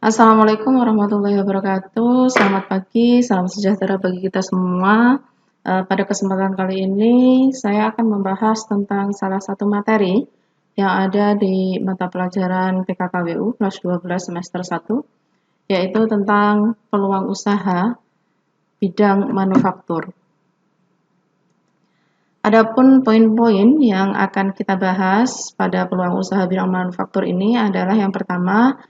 Assalamualaikum warahmatullahi wabarakatuh. Selamat pagi, salam sejahtera bagi kita semua. Pada kesempatan kali ini, saya akan membahas tentang salah satu materi yang ada di mata pelajaran PKKWU kelas 12 semester 1, yaitu tentang peluang usaha bidang manufaktur. Adapun poin-poin yang akan kita bahas pada peluang usaha bidang manufaktur ini adalah yang pertama,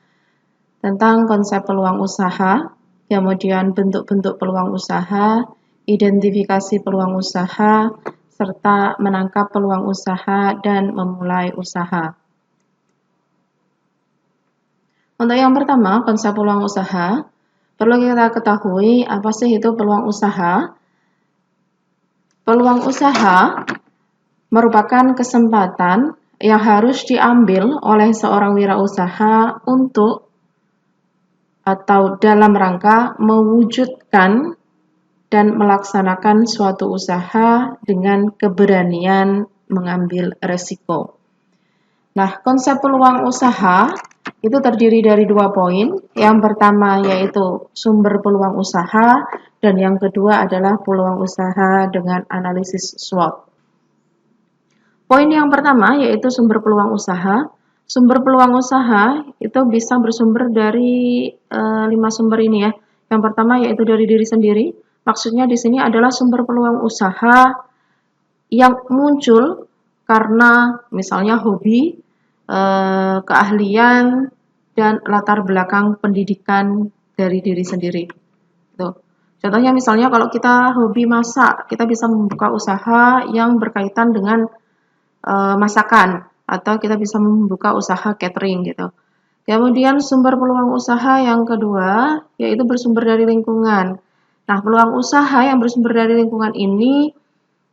tentang konsep peluang usaha, kemudian bentuk-bentuk peluang usaha, identifikasi peluang usaha, serta menangkap peluang usaha dan memulai usaha. Untuk yang pertama, konsep peluang usaha, perlu kita ketahui apa sih itu peluang usaha. Peluang usaha merupakan kesempatan yang harus diambil oleh seorang wirausaha untuk atau dalam rangka mewujudkan dan melaksanakan suatu usaha dengan keberanian mengambil resiko. Nah, konsep peluang usaha itu terdiri dari 2 poin. Yang pertama yaitu sumber peluang usaha dan yang kedua adalah peluang usaha dengan analisis SWOT. Poin yang pertama yaitu sumber peluang usaha. Sumber peluang usaha itu bisa bersumber dari 5 sumber ini ya. Yang pertama yaitu dari diri sendiri. Maksudnya di sini adalah sumber peluang usaha yang muncul karena misalnya hobi, keahlian, dan latar belakang pendidikan dari diri sendiri. Tuh. Contohnya misalnya kalau kita hobi masak, kita bisa membuka usaha yang berkaitan dengan masakan, atau kita bisa membuka usaha catering gitu. Kemudian sumber peluang usaha yang kedua yaitu bersumber dari lingkungan. Nah, peluang usaha yang bersumber dari lingkungan ini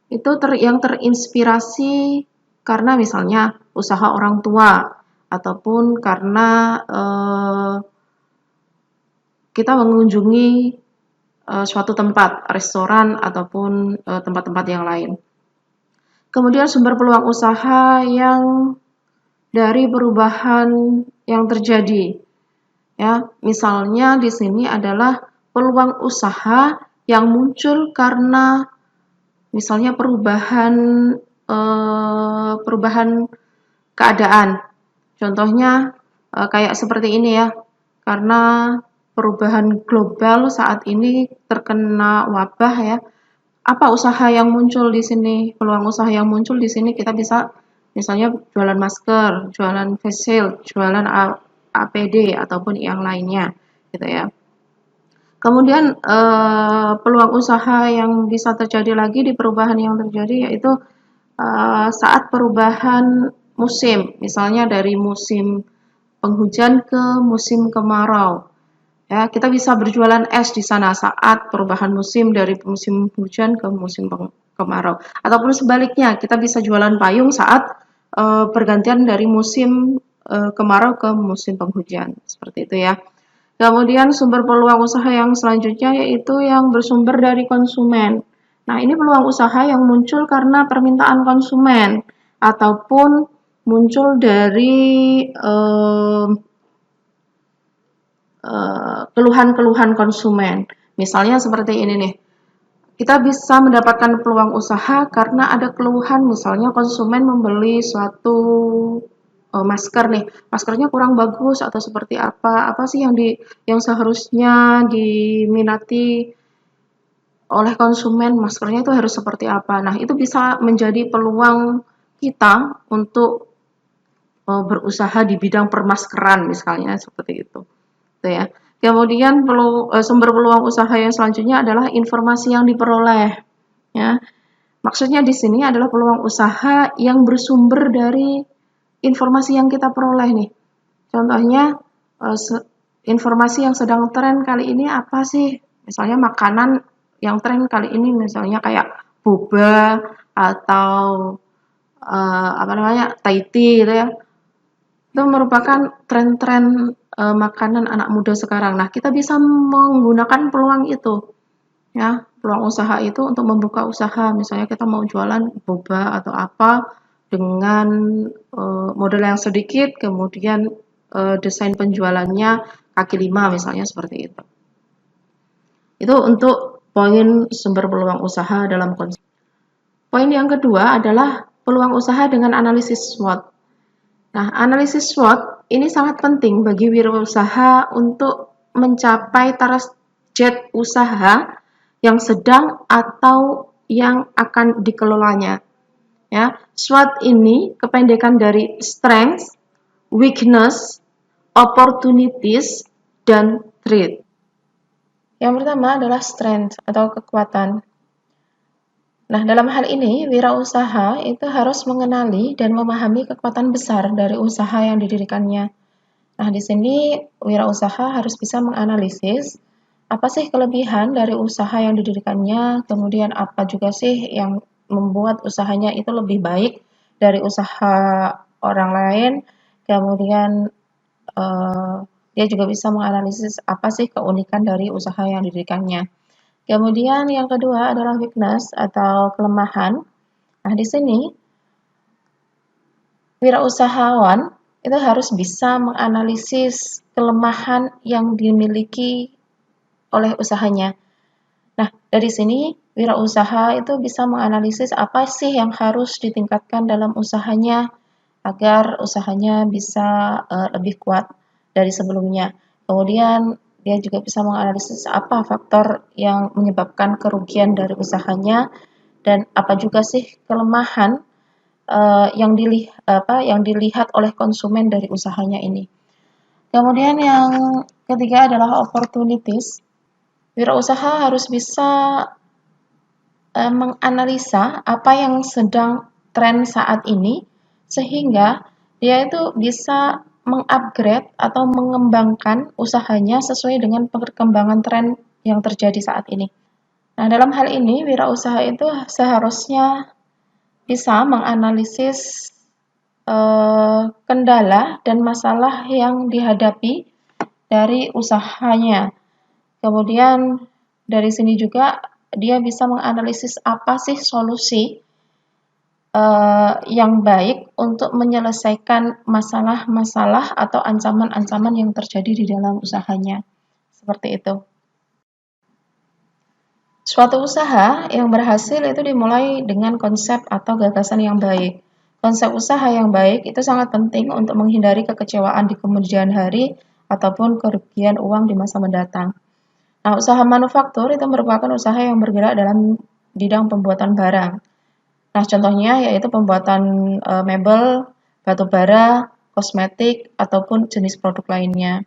itu yang terinspirasi karena misalnya usaha orang tua ataupun karena kita mengunjungi suatu tempat, restoran ataupun tempat-tempat yang lain. Kemudian sumber peluang usaha yang dari perubahan yang terjadi. Ya, misalnya di sini adalah peluang usaha yang muncul karena misalnya perubahan keadaan. Contohnya kayak seperti ini ya. Karena perubahan global saat ini terkena wabah ya. Apa usaha yang muncul di sini? Peluang usaha yang muncul di sini kita bisa misalnya jualan masker, jualan face shield, jualan APD ataupun yang lainnya, gitu ya. Kemudian peluang usaha yang bisa terjadi lagi di perubahan yang terjadi yaitu saat perubahan musim, misalnya dari musim penghujan ke musim kemarau. Ya, kita bisa berjualan es di sana saat perubahan musim dari musim hujan ke musim kemarau. Ataupun sebaliknya, kita bisa jualan payung saat pergantian dari musim kemarau ke musim penghujan. Seperti itu ya. Kemudian sumber peluang usaha yang selanjutnya yaitu yang bersumber dari konsumen. Nah, ini peluang usaha yang muncul karena permintaan konsumen ataupun muncul dari keluhan-keluhan konsumen. Misalnya seperti ini nih, kita bisa mendapatkan peluang usaha karena ada keluhan, misalnya konsumen membeli suatu masker nih, maskernya kurang bagus atau seperti apa sih yang seharusnya diminati oleh konsumen, maskernya itu harus seperti apa. Nah, itu bisa menjadi peluang kita untuk berusaha di bidang permaskeran misalnya seperti itu. Gitu ya. Kemudian sumber peluang usaha yang selanjutnya adalah informasi yang diperoleh. Ya. Maksudnya di sini adalah peluang usaha yang bersumber dari informasi yang kita peroleh nih. Contohnya informasi yang sedang tren kali ini apa sih? Misalnya makanan yang tren kali ini misalnya kayak boba atau Thai tea gitu ya. Itu merupakan tren-tren makanan anak muda sekarang. Nah, kita bisa menggunakan peluang itu, ya, peluang usaha itu untuk membuka usaha. Misalnya kita mau jualan boba atau apa dengan modal yang sedikit, kemudian desain penjualannya kaki 5 misalnya seperti itu. Itu untuk poin sumber peluang usaha dalam konsep. Poin yang kedua adalah peluang usaha dengan analisis SWOT. Nah, analisis SWOT ini sangat penting bagi wirausaha untuk mencapai target usaha yang sedang atau yang akan dikelolanya. Ya, SWOT ini kependekan dari strength, weakness, opportunities, dan threat. Yang pertama adalah strength atau kekuatan. Nah, dalam hal ini, wirausaha itu harus mengenali dan memahami kekuatan besar dari usaha yang didirikannya. Nah, di sini wirausaha harus bisa menganalisis apa sih kelebihan dari usaha yang didirikannya, kemudian apa juga sih yang membuat usahanya itu lebih baik dari usaha orang lain, kemudian dia juga bisa menganalisis apa sih keunikan dari usaha yang didirikannya. Kemudian yang kedua adalah weakness atau kelemahan. Nah, di sini wirausahawan itu harus bisa menganalisis kelemahan yang dimiliki oleh usahanya. Nah, dari sini wirausaha itu bisa menganalisis apa sih yang harus ditingkatkan dalam usahanya agar usahanya bisa lebih kuat dari sebelumnya. Kemudian dia juga bisa menganalisis apa faktor yang menyebabkan kerugian dari usahanya dan apa juga sih kelemahan yang dilihat oleh konsumen dari usahanya ini. Kemudian yang ketiga adalah opportunities. Wirausaha harus bisa menganalisa apa yang sedang tren saat ini sehingga dia itu bisa mengupgrade atau mengembangkan usahanya sesuai dengan perkembangan tren yang terjadi saat ini. Nah, dalam hal ini wirausaha itu seharusnya bisa menganalisis kendala dan masalah yang dihadapi dari usahanya. Kemudian dari sini juga dia bisa menganalisis apa sih solusi yang baik untuk menyelesaikan masalah-masalah atau ancaman-ancaman yang terjadi di dalam usahanya. Seperti itu. Suatu usaha yang berhasil itu dimulai dengan konsep atau gagasan yang baik. Konsep usaha yang baik itu sangat penting untuk menghindari kekecewaan di kemudian hari ataupun kerugian uang di masa mendatang. Nah, usaha manufaktur itu merupakan usaha yang bergerak dalam bidang pembuatan barang. Nah, contohnya yaitu pembuatan mebel, batu bara, kosmetik, ataupun jenis produk lainnya.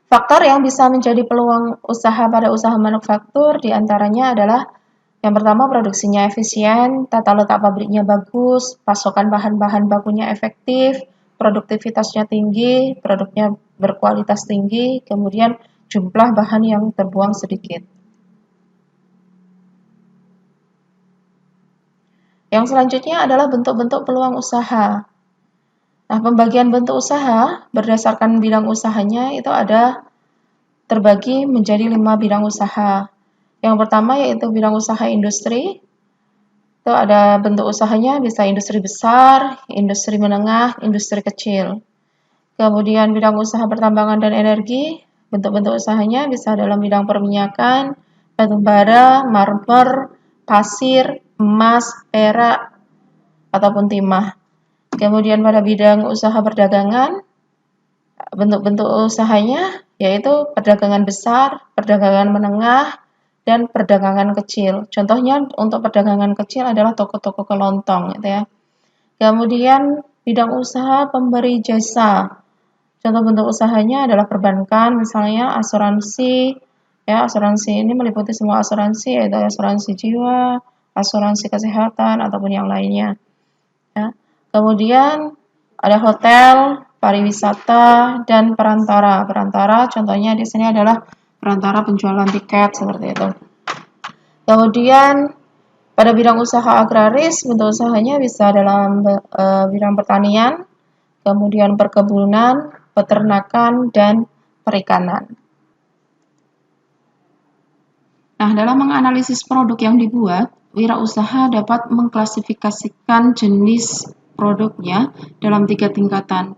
Faktor yang bisa menjadi peluang usaha pada usaha manufaktur diantaranya adalah yang pertama produksinya efisien, tata letak pabriknya bagus, pasokan bahan-bahan bakunya efektif, produktivitasnya tinggi, produknya berkualitas tinggi, kemudian jumlah bahan yang terbuang sedikit. Yang selanjutnya adalah bentuk-bentuk peluang usaha. Nah, pembagian bentuk usaha berdasarkan bidang usahanya itu ada terbagi menjadi 5 bidang usaha. Yang pertama yaitu bidang usaha industri. Itu ada bentuk usahanya bisa industri besar, industri menengah, industri kecil. Kemudian bidang usaha pertambangan dan energi, bentuk-bentuk usahanya bisa dalam bidang perminyakan, batu bara, marmer, pasir, emas, perak, ataupun timah. Kemudian pada bidang usaha perdagangan, bentuk-bentuk usahanya yaitu perdagangan besar, perdagangan menengah, dan perdagangan kecil. Contohnya untuk perdagangan kecil adalah toko-toko kelontong, gitu ya. Kemudian bidang usaha pemberi jasa. Contoh bentuk usahanya adalah perbankan, misalnya asuransi. Ya, asuransi ini meliputi semua asuransi, yaitu asuransi jiwa, asuransi kesehatan, ataupun yang lainnya. Ya. Kemudian ada hotel, pariwisata, dan perantara. Perantara contohnya di sini adalah perantara penjualan tiket seperti itu. Kemudian pada bidang usaha agraris, bentuk usahanya bisa dalam bidang pertanian, kemudian perkebunan, peternakan, dan perikanan. Nah, dalam menganalisis produk yang dibuat, wirausaha dapat mengklasifikasikan jenis produknya dalam 3 tingkatan,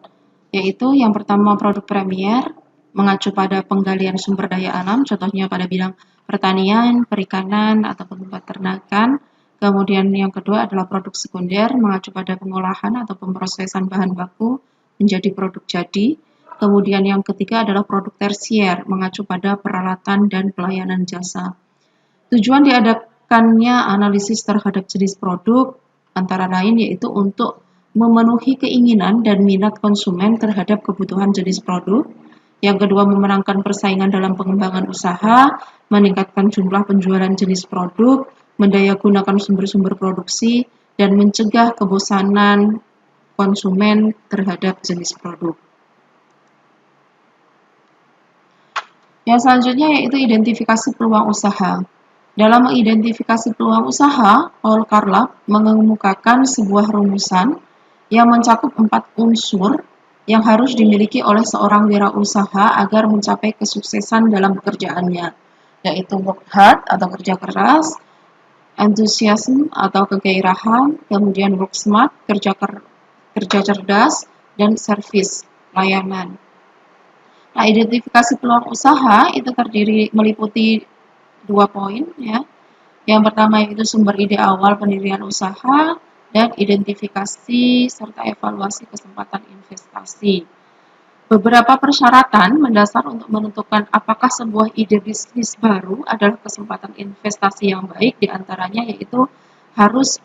yaitu yang pertama produk premier, mengacu pada penggalian sumber daya alam, contohnya pada bidang pertanian, perikanan, ataupun peternakan. Kemudian yang kedua adalah produk sekunder, mengacu pada pengolahan atau pemrosesan bahan baku menjadi produk jadi. Kemudian yang ketiga adalah produk tersier, mengacu pada peralatan dan pelayanan jasa. Tujuan diadakannya analisis terhadap jenis produk antara lain yaitu untuk memenuhi keinginan dan minat konsumen terhadap kebutuhan jenis produk. Yang kedua, memenangkan persaingan dalam pengembangan usaha, meningkatkan jumlah penjualan jenis produk, mendayagunakan sumber-sumber produksi, dan mencegah kebosanan konsumen terhadap jenis produk. Yang selanjutnya yaitu identifikasi peluang usaha. Dalam mengidentifikasi peluang usaha, Paul Carlap mengemukakan sebuah rumusan yang mencakup 4 unsur yang harus dimiliki oleh seorang wirausaha agar mencapai kesuksesan dalam pekerjaannya, yaitu work hard atau kerja keras, enthusiasm atau kegairahan, kemudian work smart, kerja cerdas, dan service, layanan. Nah, identifikasi peluang usaha itu meliputi 2 poin ya. Yang pertama itu sumber ide awal pendirian usaha dan identifikasi serta evaluasi kesempatan investasi. Beberapa persyaratan mendasar untuk menentukan apakah sebuah ide bisnis baru adalah kesempatan investasi yang baik, diantaranya yaitu harus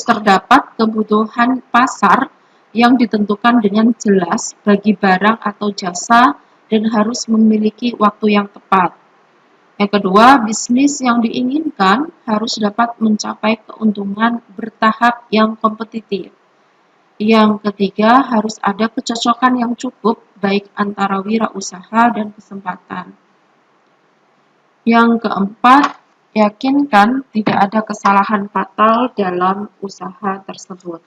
terdapat kebutuhan pasar yang ditentukan dengan jelas bagi barang atau jasa dan harus memiliki waktu yang tepat. Yang kedua, bisnis yang diinginkan harus dapat mencapai keuntungan bertahap yang kompetitif. Yang ketiga, harus ada kecocokan yang cukup baik antara wirausaha dan kesempatan. Yang keempat, yakinkan tidak ada kesalahan fatal dalam usaha tersebut.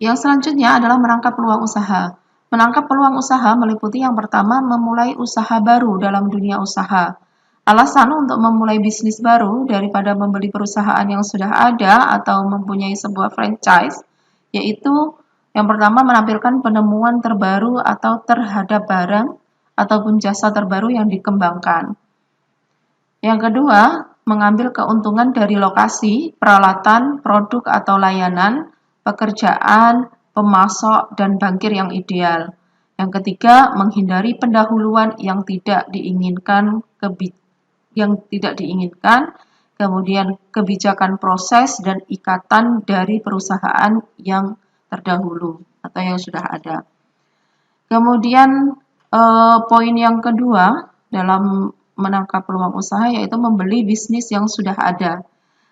Yang selanjutnya adalah menangkap peluang usaha. Menangkap peluang usaha meliputi yang pertama, memulai usaha baru dalam dunia usaha. Alasan untuk memulai bisnis baru daripada membeli perusahaan yang sudah ada atau mempunyai sebuah franchise, yaitu yang pertama menampilkan penemuan terbaru atau terhadap barang ataupun jasa terbaru yang dikembangkan. Yang kedua, mengambil keuntungan dari lokasi, peralatan, produk atau layanan, pekerjaan, pemasok, dan bankir yang ideal. Yang ketiga, menghindari pendahuluan yang tidak diinginkan, kemudian kebijakan proses dan ikatan dari perusahaan yang terdahulu atau yang sudah ada. Kemudian poin yang kedua dalam menangkap peluang usaha yaitu membeli bisnis yang sudah ada.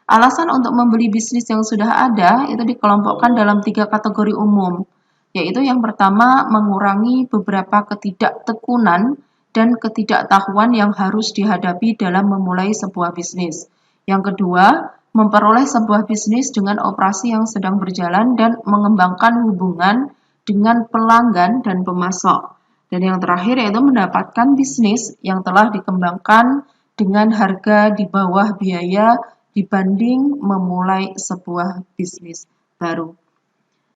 Alasan untuk membeli bisnis yang sudah ada itu dikelompokkan dalam 3 kategori umum, yaitu yang pertama mengurangi beberapa ketidaktekunan dan ketidaktahuan yang harus dihadapi dalam memulai sebuah bisnis. Yang kedua, memperoleh sebuah bisnis dengan operasi yang sedang berjalan dan mengembangkan hubungan dengan pelanggan dan pemasok. Dan yang terakhir yaitu mendapatkan bisnis yang telah dikembangkan dengan harga di bawah biaya dibanding memulai sebuah bisnis baru.